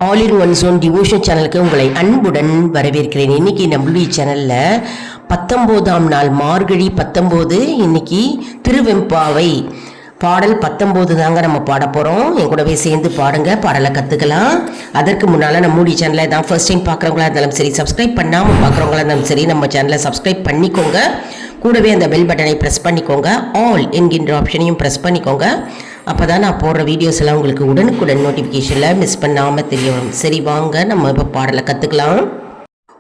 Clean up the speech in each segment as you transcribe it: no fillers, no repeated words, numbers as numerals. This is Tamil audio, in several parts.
All in one zone devotion சேனலுக்கு உங்களை அன்புடன் வரவேற்கிறேன். இன்னைக்கு நம்மளுடைய சேனல்ல 19ஆம் நாள் மார்கழி 19 இன்னைக்கு திருவெம்பாவை பாடல் 19 தாங்க நம்ம பாட போகிறோம். என் கூடவே சேர்ந்து பாடுங்க, பாடலை கற்றுக்கலாம். அதற்கு முன்னால் நம்மளுடைய சேனலை தான் ஃபர்ஸ்ட் டைம் பார்க்குறவங்களா இருந்தாலும் சரி, சப்ஸ்கிரைப் பண்ணாமல் பார்க்குறவங்களா இருந்தாலும் சரி, நம்ம சேனலை சப்ஸ்கிரைப் பண்ணிக்கோங்க. கூடவே அந்த பெல் பட்டனை ப்ரெஸ் பண்ணிக்கோங்க. ஆல் என்கின்ற ஆப்ஷனையும் ப்ரெஸ் பண்ணிக்கோங்க. அப்போ தான் நான் போடுற வீடியோஸ் எல்லாம் உங்களுக்கு உடனுக்குடன் நோட்டிஃபிகேஷனில் மிஸ் பண்ணாமல் தெரிய வரும். சரி வாங்க நம்ம இப்போ பாடலை கற்றுக்கலாம்.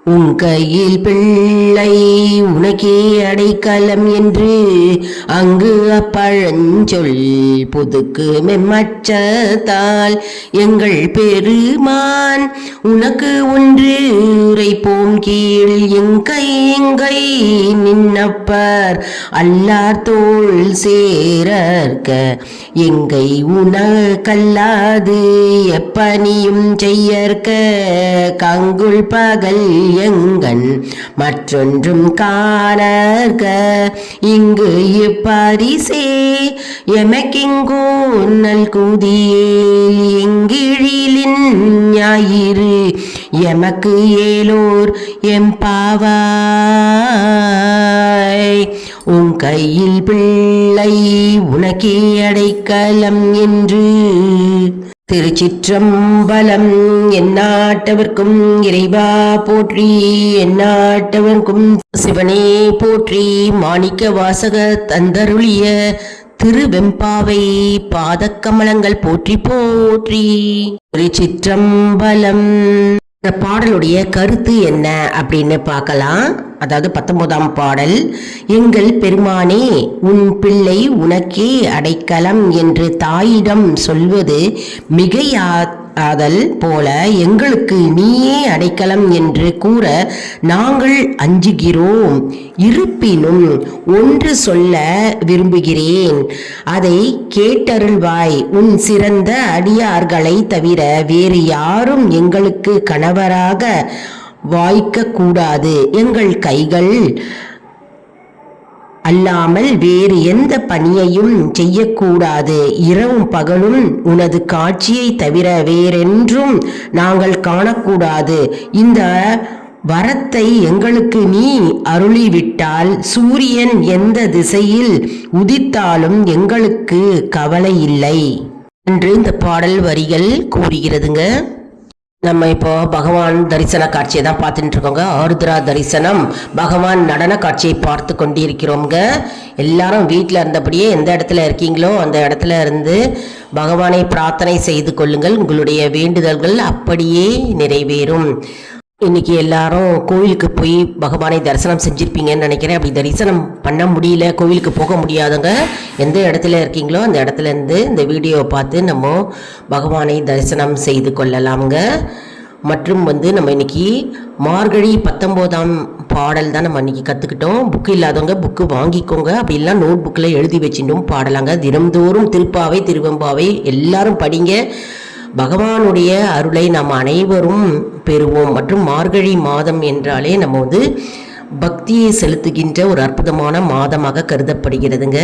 உன் கையில் பிள்ளை உனக்கே அடைக்கலம் என்று அங்கு அப்பழஞ்சொல் புதுக்கு மெம்மற்றதால் எங்கள் பெருமான் உனக்கு ஒன்று உரைப்போம் கீழ் எங்கை நின்னப்பர் அல்லார் தோள் சேரற்க எங்கை உனக்கல்லாது எப்பனியும் செய்யற்க கங்குள் பகல் எங்கன் மற்றொன்றும் காணற்க இங்கு இப்பரிசே எமக்கிங்கோ நல் குதியேல் எங்கிழிலின் ஞாயிறு எமக்கு ஏலோர் எம்பாவாய். உன் கையில் பிள்ளை உனக்கே அடைக்கலம் என்று. திருச்சிற்றம்பலம். எந்நாட்டவர்க்கும் இறைவா போற்றி, எந்நாட்டவர்க்கும் சிவனே போற்றி. மாணிக்க வாசக தந்தருளிய திருவெம்பாவை பாதக்கமலங்கள் போற்றி போற்றி. திருச்சிற்றம்பலம். இந்த பாடலுடைய கருத்து என்ன அப்படின்னு பார்க்கலாம். அதாவது 19ஆம் பாடல், எங்கள் பெருமானே உன் பிள்ளை உனக்கே அடைக்கலம் என்று தாயிடம் சொல்வது மிகையாதல் போல எங்களுக்கு நீயே அடைக்கலம் என்று கூற நாங்கள் அஞ்சுகிறோம். இருப்பினும் ஒன்று சொல்ல விரும்புகிறேன், அதை கேட்டருள்வாய். உன் சிறந்த அடியார்களை தவிர வேறு யாரும் எங்களுக்கு கணவராக வாய்க்க கூடாது. எங்கள் கைகள் அல்லாமல் வேறு எந்த பணியையும் செய்யக்கூடாது. இரவும் பகலும் உனது காட்சியை தவிர வேறென்றும் நாங்கள் காணக்கூடாது. இந்த வரத்தை எங்களுக்கு நீ அருளிவிட்டால் சூரியன் எந்த திசையில் உதித்தாலும் எங்களுக்கு கவலை இல்லை என்று இந்த பாடல் வரிகள் கூறுகிறதுங்க. நம்ம இப்போ பகவான் தரிசன காட்சியை தான் பார்த்துட்டு இருக்கோங்க. ஆருத்ரா தரிசனம், பகவான் நடன காட்சியை பார்த்து கொண்டிருக்கிறோங்க. எல்லாரும் வீட்டில் இருந்தபடியே எந்த இடத்துல இருக்கீங்களோ அந்த இடத்துல இருந்து பகவானை பிரார்த்தனை செய்து கொள்ளுங்கள். உங்களுடைய வேண்டுதல்கள் அப்படியே நிறைவேறும். இன்னைக்கு எல்லாரும் கோவிலுக்கு போய் பகவானை தரிசனம் செஞ்சிருப்பீங்கன்னு நினைக்கிறேன். அப்படி தரிசனம் பண்ண முடியல, கோவிலுக்கு போக முடியாதவங்க எந்த இடத்துல இருக்கீங்களோ அந்த இடத்துல இருந்து இந்த வீடியோவை பார்த்து நம்ம பகவானை தரிசனம் செய்து கொள்ளலாம்ங்க. மற்றும் நம்ம இன்னைக்கு மார்கழி 19ஆம் பாடல் தான் நம்ம இன்னைக்கு கற்றுக்கிட்டோம். புக்கு இல்லாதவங்க புக்கு வாங்கிக்கோங்க, அப்படிலாம் நோட் புக்கில் எழுதி வச்சுட்டும் பாடலாங்க. தினம்தோறும் திருப்பாவை திருவெம்பாவை எல்லாரும் படிங்க. பகவானுடைய அருளை நாம் அனைவரும் பெறுவோம். மற்றும் மார்கழி மாதம் என்றாலே நம்ம பக்தியை செலுத்துகின்ற ஒரு அற்புதமான மாதமாக கருதப்படுகிறதுங்க.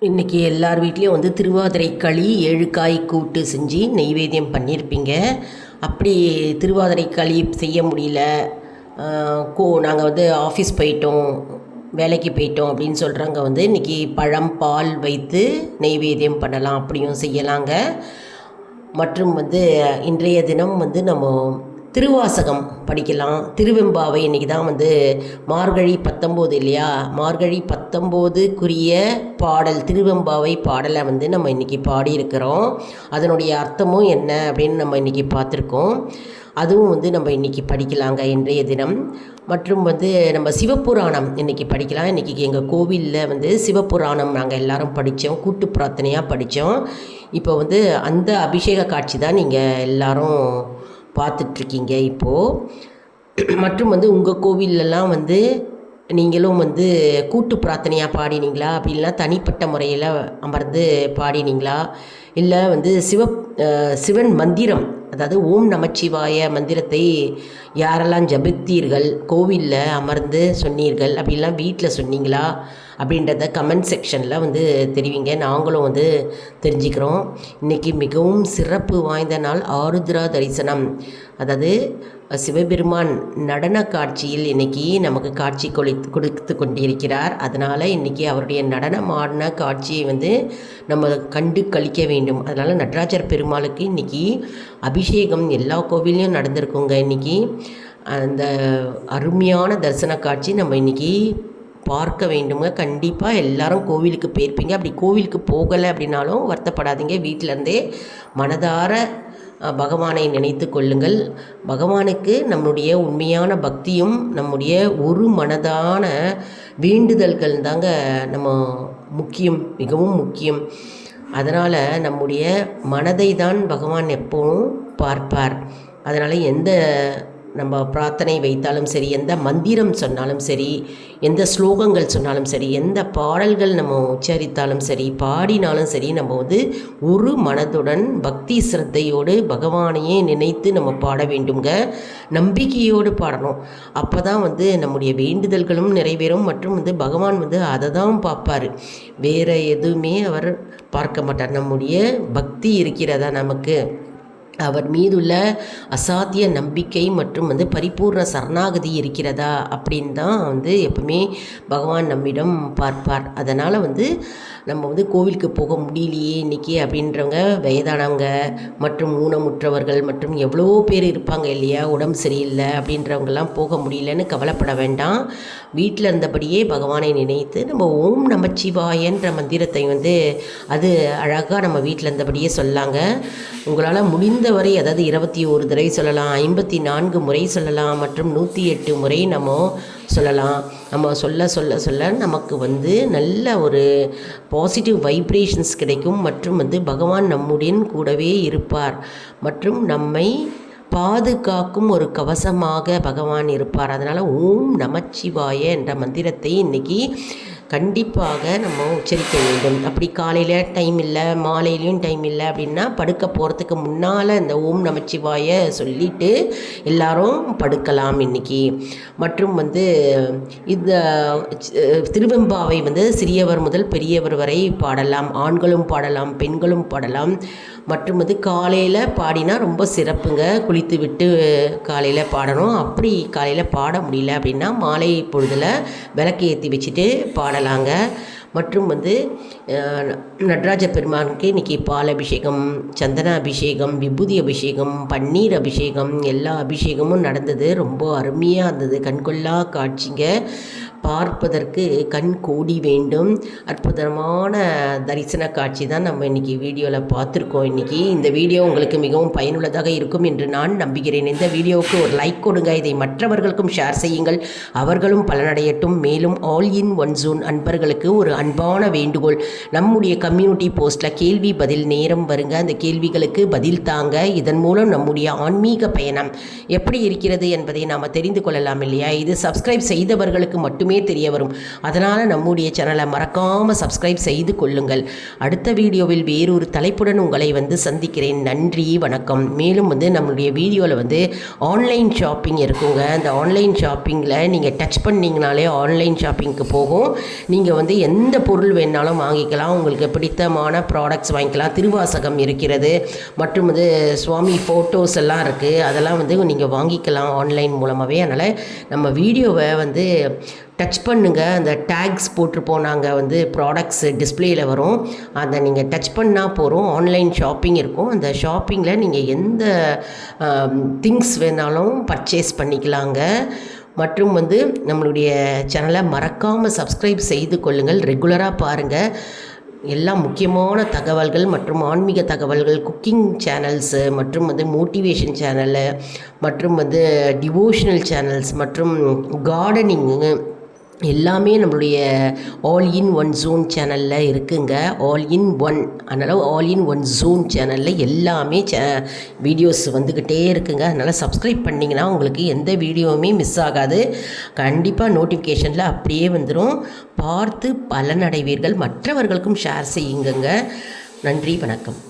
இன்றைக்கி எல்லார் வீட்லேயும் வந்து திருவாதிரை களி 7 காய் கூட்டு செஞ்சு நெய்வேத்தியம் பண்ணியிருப்பீங்க. அப்படி திருவாதிரை களி செய்ய முடியல, நாங்கள் வந்து ஆஃபீஸ் போயிட்டோம், வேலைக்கு போயிட்டோம் அப்படின்னு சொல்கிறவங்க வந்து இன்றைக்கி பழம் பால் வைத்து நெய்வேத்தியம் பண்ணலாம், அப்படியும் செய்யலாங்க. மற்றும் வந்து இன்றைய தினம் வந்து நம்ம திருவாசகம் படிக்கலாம். திருவெம்பாவை இன்றைக்கி தான் வந்து மார்கழி 19 இல்லையா, மார்கழி 19க்குரிய பாடல் திருவெம்பாவை பாடலை வந்து நம்ம இன்றைக்கி பாடியிருக்கிறோம். அதனுடைய அர்த்தமும் என்ன அப்படின்னு நம்ம இன்றைக்கி பார்த்துருக்கோம். அதுவும் வந்து நம்ம இன்றைக்கி படிக்கலாங்க இன்றைய தினம். மற்றும் வந்து நம்ம சிவபுராணம் இன்றைக்கி படிக்கலாம். இன்றைக்கி எங்கள் கோவிலில் வந்து சிவபுராணம் நாங்கள் எல்லோரும் படித்தோம், கூட்டு பிரார்த்தனையாக படித்தோம். இப்போ வந்து அந்த அபிஷேக காட்சி தான் நீங்கள் எல்லோரும் பார்த்துட்ருக்கீங்க இப்போது. மற்றும் வந்து உங்கள் கோவிலெலாம் வந்து நீங்களும் வந்து கூட்டு பிரார்த்தனையாக பாடினீங்களா, அப்படின்னா தனிப்பட்ட முறையில் அமர்ந்து பாடினீங்களா, இல்லை வந்து சிவன் மந்திரம், அதாவது ஓம் நமச்சிவாய மந்திரத்தை யாரெல்லாம் ஜபித்தீர்கள், கோவிலில் அமர்ந்து சொன்னீர்கள், அப்படின்லாம் வீட்டில் சொன்னீங்களா அப்படின்றத கமெண்ட் செக்ஷனில் வந்து தெரிவிங்க. நாங்களும் வந்து தெரிஞ்சுக்கிறோம். இன்றைக்கி மிகவும் சிறப்பு வாய்ந்த நாள் ஆருத்ரா தரிசனம். அதாவது சிவபெருமான் நடன காட்சியில் இன்றைக்கி நமக்கு காட்சி கொடுத்து கொண்டிருக்கிறார். அதனால் இன்றைக்கி அவருடைய நடனமான காட்சியை வந்து நம்ம கண்டு கழிக்க வேண்டும். அதனால் நடராஜர் பெருமாளுக்கு இன்றைக்கி அபிஷேகம் எல்லா கோவிலையும் நடந்திருக்குங்க. இன்றைக்கி அந்த அருமையான தரிசன காட்சி நம்ம இன்றைக்கி பார்க்க வேண்டுங்க. கண்டிப்பாக எல்லாரும் கோவிலுக்கு போயிருப்பீங்க. அப்படி கோவிலுக்கு போகலை அப்படின்னாலும் வருத்தப்படாதீங்க, வீட்டிலருந்தே மனதார பகவானை நினைத்து கொள்ளுங்கள். பகவானுக்கு நம்முடைய உண்மையான பக்தியும் நம்முடைய ஒரு மனதான வேண்டுதல்கள் தாங்க நம்ம முக்கியம், மிகவும் முக்கியம். அதனால் நம்முடைய மனதை தான் பகவான் எப்பவும் பார்ப்பார். அதனால் எந்த நம்ம பிரார்த்தனை வைத்தாலும் சரி, எந்த மந்திரம் சொன்னாலும் சரி, எந்த ஸ்லோகங்கள் சொன்னாலும் சரி, எந்த பாடல்கள் நம்ம உச்சரித்தாலும் சரி, பாடினாலும் சரி, நம்ம வந்து ஒரு மனதுடன் பக்தி சிரத்தையோடு பகவானையே நினைத்து நம்ம பாட வேண்டுங்க. நம்பிக்கையோடு பாடணும். அப்போ தான் வந்து நம்முடைய வேண்டுதல்களும் நிறைவேறும். மற்றும் வந்து பகவான் வந்து அதை தான் பார்ப்பார், வேறு எதுவுமே அவர் பார்க்க மாட்டார். நம்முடைய பக்தி இருக்கிறதா, நமக்கு அவர் மீதுள்ள அசாத்திய நம்பிக்கை மற்றும் வந்து பரிபூர்ண சரணாகதி இருக்கிறதா அப்படின்னு தான் வந்து எப்பவுமே பகவான் நம்மிடம் பார்ப்பார். அதனால் வந்து நம்ம வந்து கோவிலுக்கு போக முடியலையே இன்றைக்கி அப்படின்றவங்க, வயதானவங்க மற்றும் ஊனமுற்றவர்கள் மற்றும் எவ்வளோ பேர் இருப்பாங்க இல்லையா, உடம்பு சரியில்லை அப்படின்றவங்கெல்லாம் போக முடியலன்னு கவலைப்பட வேண்டாம். வீட்டில் இருந்தபடியே பகவானை நினைத்து நம்ம ஓம் நமச்சிவாயன்ற மந்திரத்தை வந்து அது அழகாக நம்ம வீட்டில் இருந்தபடியே சொல்லாங்க. உங்களால் முடிந்தவரை, அதாவது 21 தடவை சொல்லலாம், 54 முறை சொல்லலாம், மற்றும் 108 முறை நம்ம சொல்லலாம். நம்ம சொல்ல சொல்ல சொல்ல நமக்கு வந்து நல்ல ஒரு பாசிட்டிவ் வைப்ரேஷன்ஸ் கிடைக்கும். மற்றும் வந்து பகவான் நம்முடன் கூடவே இருப்பார் மற்றும் நம்மை பாதுகாக்கும் ஒரு கவசமாக பகவான் இருப்பார். அதனால் ஓம் நமச்சிவாய என்ற மந்திரத்தை இன்றைக்கி கண்டிப்பாக நம்ம உச்சரிக்க வேண்டும். அப்படி காலையில் டைம் இல்லை, மாலையிலையும் டைம் இல்லை அப்படின்னா படுக்க போகிறதுக்கு முன்னால் இந்த ஓம் நமச்சிவாய சொல்லிவிட்டு எல்லாரும் படுக்கலாம் இன்றைக்கி. மற்றும் வந்து இந்த திருவெம்பாவை வந்து சிறியவர் முதல் பெரியவர் வரை பாடலாம். ஆண்களும் பாடலாம், பெண்களும் பாடலாம். மற்றும் வந்து காலையில் பாடினா ரொம்ப சிறப்புங்க. குளித்து விட்டு காலையில் பாடணும். அப்படி காலையில் பாட முடியல அப்படின்னா மாலை பொழுதில் விளக்கு ஏற்றி வச்சுட்டு பாடலாங்க. மற்றும் வந்து நடராஜ பெருமானுக்கு இன்றைக்கி பால் அபிஷேகம், சந்தன அபிஷேகம், விபூதி அபிஷேகம், பன்னீர் அபிஷேகம், எல்லா அபிஷேகமும் நடந்தது. ரொம்ப அருமையாக இருந்தது. கண்கொள்ளா காட்சிங்க. பார்ப்பதற்கு கண் கோடி வேண்டும். அற்புதமான தரிசன காட்சி தான் நம்ம இன்றைக்கி வீடியோவில் பார்த்துருக்கோம். இன்றைக்கி இந்த வீடியோ உங்களுக்கு மிகவும் பயனுள்ளதாக இருக்கும் என்று நான் நம்புகிறேன். இந்த வீடியோவுக்கு ஒரு லைக் கொடுங்க. இதை மற்றவர்களுக்கும் ஷேர் செய்யுங்கள், அவர்களும் பலனடையட்டும். மேலும் ஆல் இன் ஒன் ஜோன் அன்பர்களுக்கு ஒரு அன்பான வேண்டுகோள், நம்முடைய கம்யூனிட்டி போஸ்ட்டில் கேள்வி பதில் நேரம் வருங்க. அந்த கேள்விகளுக்கு பதில் தாங்க. இதன் மூலம் நம்முடைய ஆன்மீக பயணம் எப்படி இருக்கிறது என்பதை நாம் தெரிந்து கொள்ளலாம் இல்லையா. இது சப்ஸ்கிரைப் செய்தவர்களுக்கு மட்டுமே மட்டுமே தெரிய வரும். அதனால் நம்முடைய சேனலை மறக்காமல் சப்ஸ்கிரைப் செய்து கொள்ளுங்கள். அடுத்த வீடியோவில் வேறொரு தலைப்புடன் உங்களை சந்திக்கிறேன். நன்றி, வணக்கம். மேலும் நம்மளுடைய வீடியோவில் ஆன்லைன் ஷாப்பிங் இருக்குங்க. அந்த ஆன்லைன் ஷாப்பிங்கில் நீங்கள் டச் பண்ணிங்கனாலே ஆன்லைன் ஷாப்பிங்க்கு போகும். நீங்கள் எந்த பொருள் வேணாலும் வாங்கிக்கலாம். உங்களுக்கு பிடித்தமான ப்ராடக்ட்ஸ் வாங்கிக்கலாம். திருவாசகம் இருக்கிறது மற்றும் சுவாமி ஃபோட்டோஸ் எல்லாம் இருக்குது. அதெல்லாம் நீங்கள் வாங்கிக்கலாம் ஆன்லைன் மூலமாகவே. அதனால் நம்ம வீடியோவை டச் பண்ணுங்கள். அந்த டேக்ஸ் போட்டிருப்போம் நாங்கள் ப்ராடக்ட்ஸ் டிஸ்பிளேயில் வரும். அதை நீங்கள் டச் பண்ணால் போகிறோம். ஆன்லைன் ஷாப்பிங் இருக்கும். அந்த ஷாப்பிங்கில் நீங்கள் எந்த திங்ஸ் வேணாலும் பர்ச்சேஸ் பண்ணிக்கலாங்க. மற்றும் நம்மளுடைய சேனலை மறக்காமல் சப்ஸ்கிரைப் செய்து கொள்ளுங்கள். ரெகுலராக பாருங்கள். எல்லாம் முக்கியமான தகவல்கள் மற்றும் ஆன்மீக தகவல்கள், குக்கிங் சேனல்ஸு மற்றும் மோட்டிவேஷன் சேனலு மற்றும் டிவோஷனல் சேனல்ஸ் மற்றும் கார்டனிங்கு எல்லாமே நம்மளுடைய ஆல் இன் ஒன் ஜோன் சேனலில் இருக்குங்க. ஆல் இன் ஒன், அதனால் ஆல் இன் ஒன் ஜோன் சேனலில் எல்லாமே வீடியோஸ் வந்துக்கிட்டே இருக்குங்க. அதனால் சப்ஸ்கிரைப் பண்ணிங்கன்னா உங்களுக்கு எந்த வீடியோவுமே மிஸ் ஆகாது. கண்டிப்பாக நோட்டிஃபிகேஷனில் அப்படியே வந்துடும். பார்த்து பலனடைவீர்கள். மற்றவர்களுக்கும் ஷேர் செய்யுங்க. நன்றி, வணக்கம்.